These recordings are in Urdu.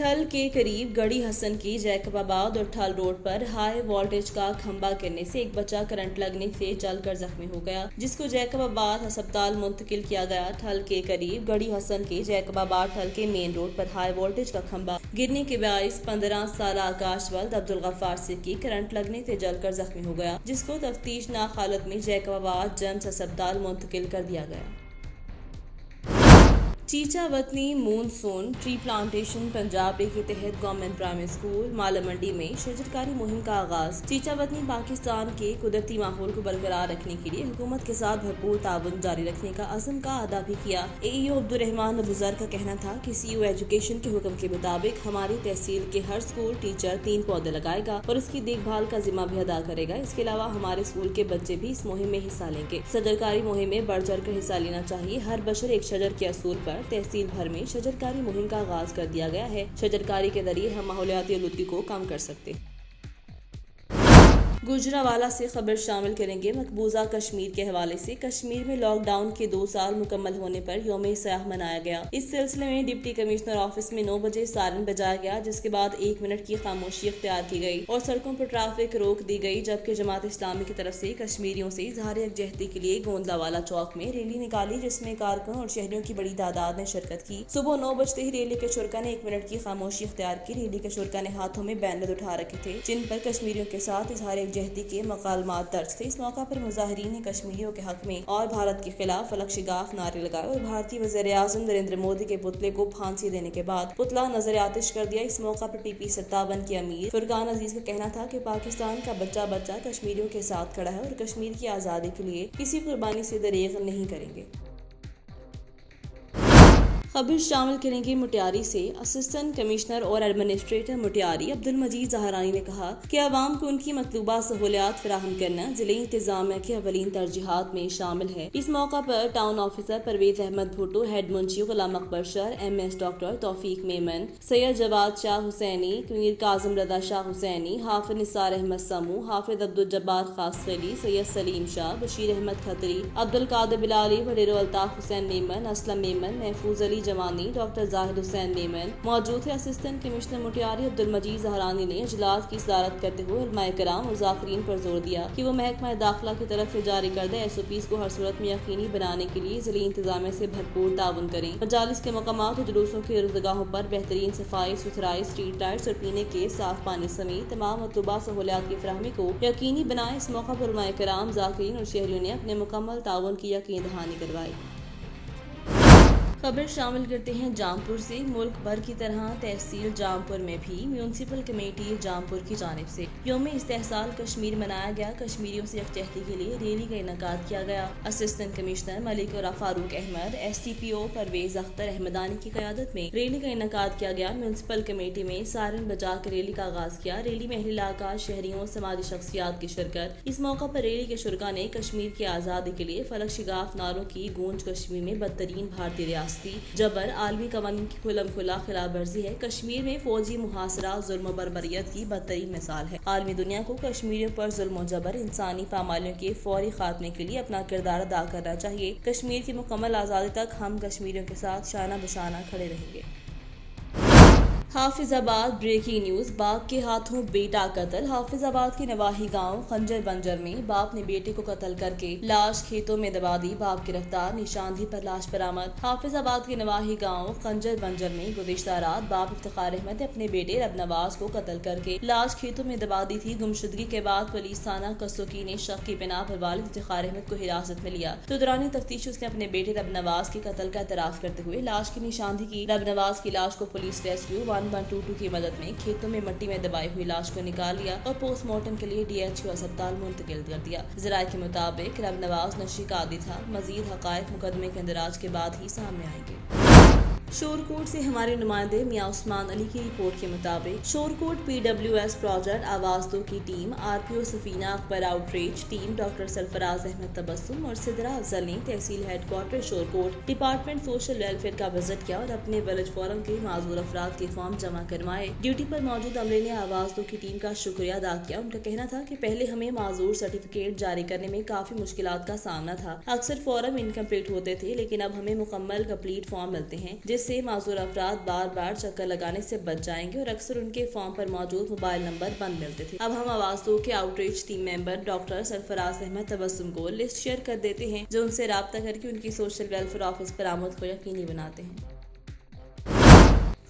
ٹھل کے قریب گڑی حسن کی جیکب آباد اور ٹھل روڈ پر ہائی وولٹیج کا کھمبا گرنے سے ایک بچہ کرنٹ لگنے سے جل کر زخمی ہو گیا، جس کو جیکب آباد ہسپتال منتقل کیا گیا۔ ٹھل کے قریب گڑی حسن کے جیکب آباد ٹھل کے مین روڈ پر ہائی وولٹیج کا کھمبا گرنے کے باعث 15 سالہ آکاش ولد عبدالغفار کی کرنٹ لگنے سے جل کر زخمی ہو گیا، جس کو تفتیشناک حالت میں جیکب آباد جیمز ہسپتال منتقل کر دیا گیا۔ چیچا وطنی مون سون ٹری پلانٹیشن پنجاب ڈے کے تحت گورنمنٹ پرائمری اسکول مالا منڈی میں شجرکاری مہم کا آغاز۔ چیچا وطنی پاکستان کے قدرتی ماحول کو برقرار رکھنے کے لیے حکومت کے ساتھ بھرپور تعاون جاری رکھنے کا عزم کا اعادہ بھی کیا۔ اے ای او عبدالرحمان ابوذر کا کہنا تھا کہ سی او ایجوکیشن کے حکم کے مطابق ہماری تحصیل کے ہر اسکول ٹیچر 3 پودے لگائے گا اور اس کی دیکھ بھال کا ذمہ بھی ادا کرے گا۔ اس کے علاوہ ہمارے اسکول کے بچے بھی اس مہم میں حصہ لیں گے۔ شجرکاری مہم میں بڑھ چڑھ کر حصہ لینا چاہیے۔ ہر بشر ایک شجر کے اصول پر تحصیل بھر میں شجرکاری مہم کا آغاز کر دیا گیا ہے۔ شجرکاری کے ذریعے ہم ماحولیاتی آلودگی کو کم کر سکتے ہیں۔ گوجرانوالہ سے خبر شامل کریں گے۔ مقبوضہ کشمیر کے حوالے سے کشمیر میں لاک ڈاؤن کے 2 سال مکمل ہونے پر یوم سیاح منایا گیا۔ اس سلسلے میں ڈپٹی کمشنر آفس میں 9 بجے سائرن بجایا گیا، جس کے بعد 1 منٹ کی خاموشی اختیار کی گئی اور سڑکوں پر ٹریفک روک دی گئی، جبکہ جماعت اسلامی کی طرف سے کشمیریوں سے اظہار یکجہتی کے لیے گوندلاوالہ چوک میں ریلی نکالی، جس میں کارکنوں اور شہریوں کی بڑی تعداد نے شرکت کی۔ صبح 9 بجتے ہی ریلی کے شرکا نے 1 منٹ کی خاموشی اختیار کی۔ ریلی کے شرکا نے ہاتھوں میں بینر اٹھا رکھے تھے، جن پر کشمیریوں کے ساتھ اظہار یکجہتی کے مکالمات درج تھے۔ اس موقع پر مظاہرین نے کشمیریوں کے حق میں اور بھارت کے خلاف فلک شگاف نعرے لگائے اور بھارتی وزیر اعظم نریندر مودی کے پتلے کو پھانسی دینے کے بعد پتلا نظر آتش کر دیا۔ اس موقع پر پی پی 57 کے امیر فرقان عزیز کا کہنا تھا کہ پاکستان کا بچہ بچہ کشمیریوں کے ساتھ کھڑا ہے اور کشمیر کی آزادی کے لیے کسی قربانی سے دریغ نہیں کریں گے۔ خبر شامل کریں گے مٹیاری سے۔ اسسٹنٹ کمشنر اور ایڈمنسٹریٹر مٹیاری عبدالمجید زہرانی نے کہا کہ عوام کو ان کی مطلوبہ سہولیات فراہم کرنا ضلعی انتظامیہ کی اولین ترجیحات میں شامل ہے۔ اس موقع پر town officer Parvez Ahmed Bhutto, head منشی غلام اکبر شر، ایم ایس ڈاکٹر توفیق میمن، سید جواد شاہ حسینی، میر کاظم رضا شاہ حسینی، حافظ نثار احمد سمو، حافظ عبدالجبار خاصخیلی، سید سلیم شاہ، بشیر احمد کھتری، عبدالقادر بلالی، وڈیرو الطاف حسین میمن، اسلم میمن، محفوظ علی جوانی، ڈاکٹر زاہد حسین میمن موجود تھے۔ اسسٹنٹ کمشنر مٹیاری عبدالمجید زہرانی نے اجلاس کی صدارت کرتے ہوئے علماء کرام اور ذاکرین پر زور دیا کہ وہ محکمہ داخلہ کی طرف سے جاری کردہ SOPs کو ہر صورت میں یقینی بنانے کے لیے ضلعی انتظامیہ سے بھرپور تعاون کریں۔ مجالس کے مقامات اور جلوسوں کی عرضگاہوں پر بہترین صفائی ستھرائی، اسٹریٹ لائٹس اور پینے کے صاف پانی سمیت تمام مطلوبہ سہولیات کی فراہمی کو یقینی بنائیں۔ اس موقع پر علماء کرام، ذاکرین اور شہریوں نے اپنے مکمل تعاون کی یقین دہانی کروائی۔ خبر شامل کرتے ہیں جامپور سے۔ ملک بھر کی طرح تحصیل جامپور میں بھی میونسپل کمیٹی جامپور کی جانب سے یوم استحصال کشمیر منایا گیا۔ کشمیریوں سے یکجہتی کے لیے ریلی کا انعقاد کیا گیا۔ اسسٹنٹ کمشنر ملک فاروق احمد، SDPO پرویز اختر احمدانی کی قیادت میں ریلی کا انعقاد کیا گیا۔ میونسپل کمیٹی میں سائرن بجا کر ریلی کا آغاز کیا۔ ریلی میں اہل علاقہ، شہریوں، سماجی شخصیات کی شرکت۔ اس موقع پر ریلی کے شرکا نے کشمیر کی آزادی کے لیے فلک شگاف نعروں کی گونج کشمیر میں بدترین بھارتی ریاست جبر، عالمی قوانین کی کھلم کھلا خلاف ورزی ہے۔ کشمیر میں فوجی محاصرہ ظلم و بربریت کی بدترین مثال ہے۔ عالمی دنیا کو کشمیریوں پر ظلم و جبر، انسانی پامالیوں کے فوری خاتمے کے لیے اپنا کردار ادا کرنا چاہیے۔ کشمیر کی مکمل آزادی تک ہم کشمیریوں کے ساتھ شانہ بشانہ کھڑے رہیں گے۔ حافظ آباد بریکنگ نیوز۔ باپ کے ہاتھوں بیٹا قتل۔ حافظ آباد کے نواحی گاؤں خنجر بنجر میں باپ نے بیٹے کو قتل کر کے لاش کھیتوں میں دبا دی۔ باپ گرفتار، نشاندہی پر لاش برآمد۔ حافظ آباد کے نواحی گاؤں خنجر بنجر میں گزشتہ رات باپ افتخار احمد نے اپنے بیٹے رب نواز کو قتل کر کے لاش کھیتوں میں دبا دی تھی۔ گمشدگی کے بعد پولیس تھانہ قصوکی نے شک کی بنا پر والد افتخار احمد کو حراست میں لیا، تو دوران تفتیش اس نے اپنے بیٹے رب نواز کے قتل کا اعتراف کرتے ہوئے لاش کی نشاندہی کی۔ رب نواز کی لاش کو پولیس ریسکیو 1122 کی مدد میں کھیتوں میں مٹی میں دبائی ہوئی لاش کو نکال لیا اور پوسٹ مارٹم کے لیے DHQ ہسپتال منتقل کر دیا۔ ذرائع کے مطابق رب نواز نشے کا عادی تھا۔ مزید حقائق مقدمے کے اندراج کے بعد ہی سامنے آئیں گے۔ شورکوٹ سے ہمارے نمائندے میاں عثمان علی کی رپورٹ کے مطابق شورکوٹ PWS پروجیکٹ آواز دو کی team, RPO Safina Akbar outreach team, doctor Sarfraz Ahmed Tabassum اور سدرا افضل نے تحصیل headquarter Shorkot department social welfare کا وزٹ کیا اور اپنے ویلج فورم کے معذور افراد کے فارم جمع کروائے۔ ڈیوٹی پر موجود عملے نے آواز دو کی ٹیم کا شکریہ ادا کیا۔ ان کا کہنا تھا کہ پہلے ہمیں معذور سرٹیفکیٹ جاری کرنے میں کافی مشکلات کا سامنا تھا، اکثر فارم انکمپلیٹ ہوتے تھے، لیکن اب ہمیں مکمل کمپلیٹ فارم ملتے ہیں، جس جس سے معذور افراد بار بار چکر لگانے سے بچ جائیں گے اور اکثر ان کے فارم پر موجود موبائل نمبر بند ملتے تھے۔ اب ہم آواز دو کے outreach team member doctor Sarfraz Ahmed Tabassum کو لسٹ شیئر کر دیتے ہیں جو ان سے رابطہ کر کے ان کی سوشل ویلفیئر آفس پر آمد کو یقینی بناتے ہیں۔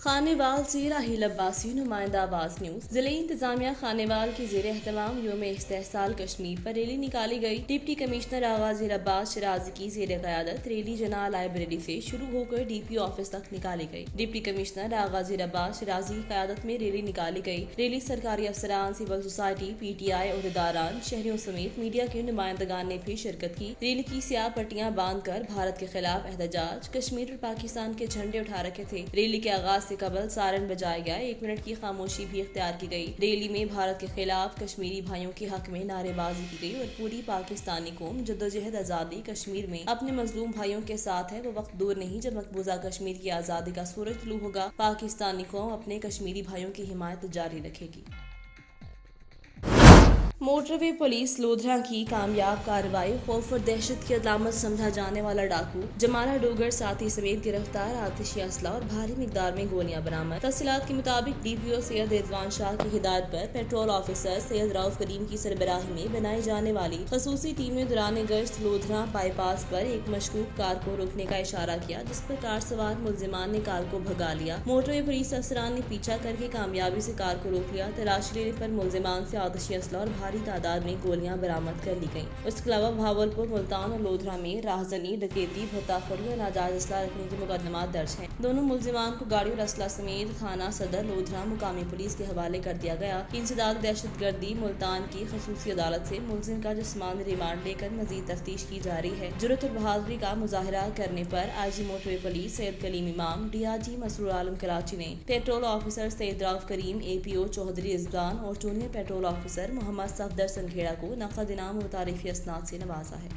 خانیوال سے راہیل عباسی نمائندہ آواز نیوز۔ ضلعی انتظامیہ خانیوال کی زیر اہتمام یوم استحصال کشمیر پر ریلی نکالی گئی۔ ڈپٹی کمشنر آغاز عباس شرازی کی زیر قیادت ریلی جناح لائبریری سے شروع ہو کر ڈی پی او آفس تک نکالی گئی۔ ڈپٹی کمشنر آغاز عباس شرازی کی قیادت میں ریلی نکالی گئی۔ ریلی سرکاری افسران، civil society, P T I عہدیداران، شہریوں سمیت میڈیا کے نمائندگان نے بھی شرکت کی۔ ریلی کی سیاہ پٹیاں باندھ کر بھارت کے خلاف احتجاج، کشمیر اور پاکستان کے جھنڈے اٹھا رکھے تھے۔ ریلی کے آغاز سے قبل سارن بجایا گیا، 1 منٹ کی خاموشی بھی اختیار کی گئی۔ ریلی میں بھارت کے خلاف کشمیری بھائیوں کے حق میں نعرے بازی کی گئی اور پوری پاکستانی قوم جدوجہد آزادی کشمیر میں اپنے مظلوم بھائیوں کے ساتھ ہے۔ وہ وقت دور نہیں جب مقبوضہ کشمیر کی آزادی کا سورج طلوع ہوگا۔ پاکستانی قوم اپنے کشمیری بھائیوں کی حمایت جاری رکھے گی۔ موٹر وے پولیس لودھرا کی کامیاب کارروائی، خوف اور دہشت کی علامت سمجھا جانے والا ڈاکو جمالہ ڈوگر ساتھی سمیت گرفتار، آتشی اسلحہ اور بھاری مقدار میں گولیاں برآمد۔ تفصیلات کے مطابق ڈی پی او سید رضوان شاہ کی ہدایت پر پیٹرول آفیسر سید رؤف کریم کی سربراہی میں بنائی جانے والی خصوصی ٹیم نے دوران گشت لودھرا بائی پاس پر ایک مشکوک کار کو روکنے کا اشارہ کیا، جس پر کار سوار ملزمان نے کار کو بھگا لیا۔ موٹر وے پولیس افسران نے پیچھا کر کے کامیابی سے کار کو روک لیا۔ تلاشی لینے پر ملزمان سے آتشی اسلحہ اور بھاری تعداد میں گولیاں برآمد کر لی گئیں۔ اس کے علاوہ بھاولپور، ملتان اور لودھرا میں راہزنی، ڈکیتی، بھتہ خوری اور ناجائز اسلحہ رکھنے کے مقدمات درج ہیں۔ دونوں ملزمان کو گاڑی اور اسلحہ سمیت تھانہ صدر لودھرا مقامی پولیس کے حوالے کر دیا گیا۔ انسداد دہشت گردی ملتان کی خصوصی عدالت سے ملزم کا جسمانی ریمانڈ لے کر مزید تفتیش کی جا رہی ہے۔ جرأت اور بہادری کا مظاہرہ کرنے پر آئی جی موٹر وے پولیس سید کلیم امام، ڈی آئی جی مسرور عالم کراچی نے پیٹرول آفیسر سید رؤف کریم، اے پی او چودھری رضوان اور جونیئر پیٹرول آفیسر محمد صفدر سنگھیڑا کو نقد انعام و تعریفی اسناد سے نوازا ہے۔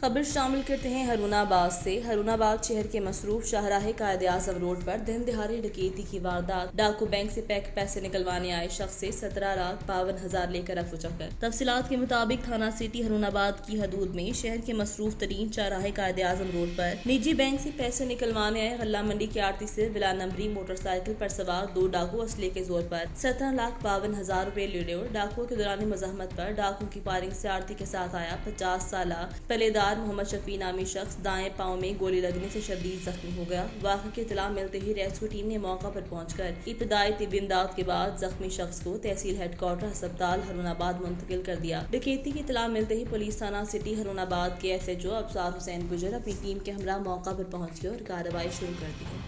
خبر شامل کرتے ہیں ہرون آباد سے۔ ہرون آباد شہر کے مصروف شاہراہ قائد اعظم روڈ پر دن دہاڑے ڈکیتی کی واردات، ڈاکو بینک سے پیسے نکلوانے آئے شخص سے 17,52,000 لے کر رفو چکر۔ تفصیلات کے مطابق تھانہ سٹی ہرون آباد کی حدود میں شہر کے مصروف ترین چوراہا قائد اعظم روڈ پر نجی بینک سے پیسے نکلوانے آئے غلہ منڈی کے آڑتی سے بلا نمبری موٹر سائیکل پر سوار 2 ڈاکو اسلحے کے زور پر 17,52,000 روپے لوٹے اور ڈاکو کے دوران مزاحمت پر ڈاکو کی فائرنگ سے آڑتی کے ساتھ آیا 50 سالہ پلےدار محمد شفیع نامی شخص دائیں پاؤں میں گولی لگنے سے شدید زخمی ہو گیا۔ واقعے کی اطلاع ملتے ہی ریسکیو ٹیم نے موقع پر پہنچ کر ابتدائی طبی امداد کے بعد زخمی شخص کو تحصیل ہیڈ کوارٹر ہسپتال ہرون آباد منتقل کر دیا۔ ڈکیتی کی اطلاع ملتے ہی پولیس تھانہ سٹی ہرون آباد کے ایس ایچ او ابصار حسین گجر اپنی ٹیم کے ہمراہ موقع پر پہنچ گئے اور کارروائی شروع کر دی ہے۔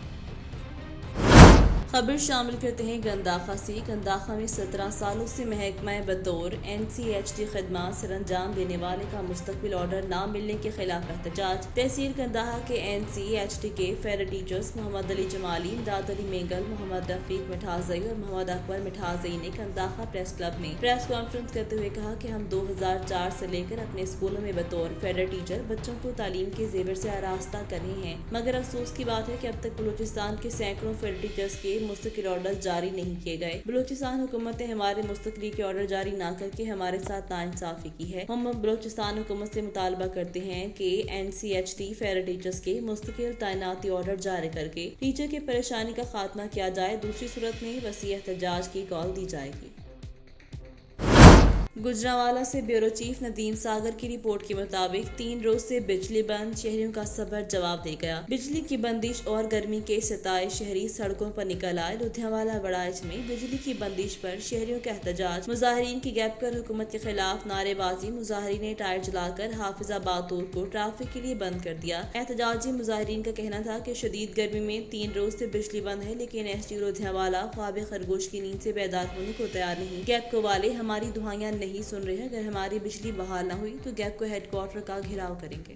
خبر شامل کرتے ہیں گنداخہ سے۔ گنداخہ میں 17 سالوں سے محکمہ بطور NCHT خدمات سر انجام دینے والے کا مستقبل آرڈر نہ ملنے کے خلاف احتجاج۔ تحصیل گنداخہ کے NCHT کے فیڈر ٹیچرز محمد علی جمالی، امداد علی مینگل، محمد رفیق مٹھازئی اور محمد اکبر مٹھازئی نے گنداخہ پریس کلب میں پریس کانفرنس کرتے ہوئے کہا کہ ہم 2004 سے لے کر اپنے اسکولوں میں بطور فیڈر ٹیچر بچوں کو تعلیم کے زیور سے آراستہ کر رہے ہیں، مگر افسوس کی بات ہے کہ اب تک بلوچستان کے سینکڑوں فیڈر ٹیچرز کے مستقل آرڈر جاری نہیں کیے گئے۔ بلوچستان حکومت نے ہمارے مستقلی کے آرڈر جاری نہ کر کے ہمارے ساتھ ناانصافی کی ہے۔ ہم بلوچستان حکومت سے مطالبہ کرتے ہیں کہ NCHT فیڈر ٹیچرز کے مستقل تعیناتی آرڈر جاری کر کے ٹیچر کی پریشانی کا خاتمہ کیا جائے، دوسری صورت میں وسیع احتجاج کی کال دی جائے گی۔ گجرانوالہ سے بیورو چیف ندیم ساگر کی رپورٹ کے مطابق 3 روز سے بجلی بند، شہریوں کا صبر جواب دے گیا۔ بجلی کی بندش اور گرمی کے ستائے شہری سڑکوں پر نکل آئے۔ لدھیانوالا وڑائچ میں بجلی کی بندش پر شہریوں کا احتجاج، مظاہرین کی گیپ کر حکومت کے خلاف نعرے بازی، مظاہرین نے ٹائر جلا کر حافظ آباد توڑ کو ٹریفک کے لیے بند کر دیا۔ احتجاجی مظاہرین کا کہنا تھا کہ شدید گرمی میں 3 روز سے بجلی بند ہے، لیکن SDO لدھیانوالا خواب خرگوش کی نیند سے بیدار ہونے کو تیار نہیں۔ گیپ کو والے ہماری دعائیاں نہیں سن رہے، اگر ہماری بجلی بحال نہ ہوئی تو گیپ کو ہیڈ کوارٹر کا گھیراؤ کریں گے۔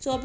24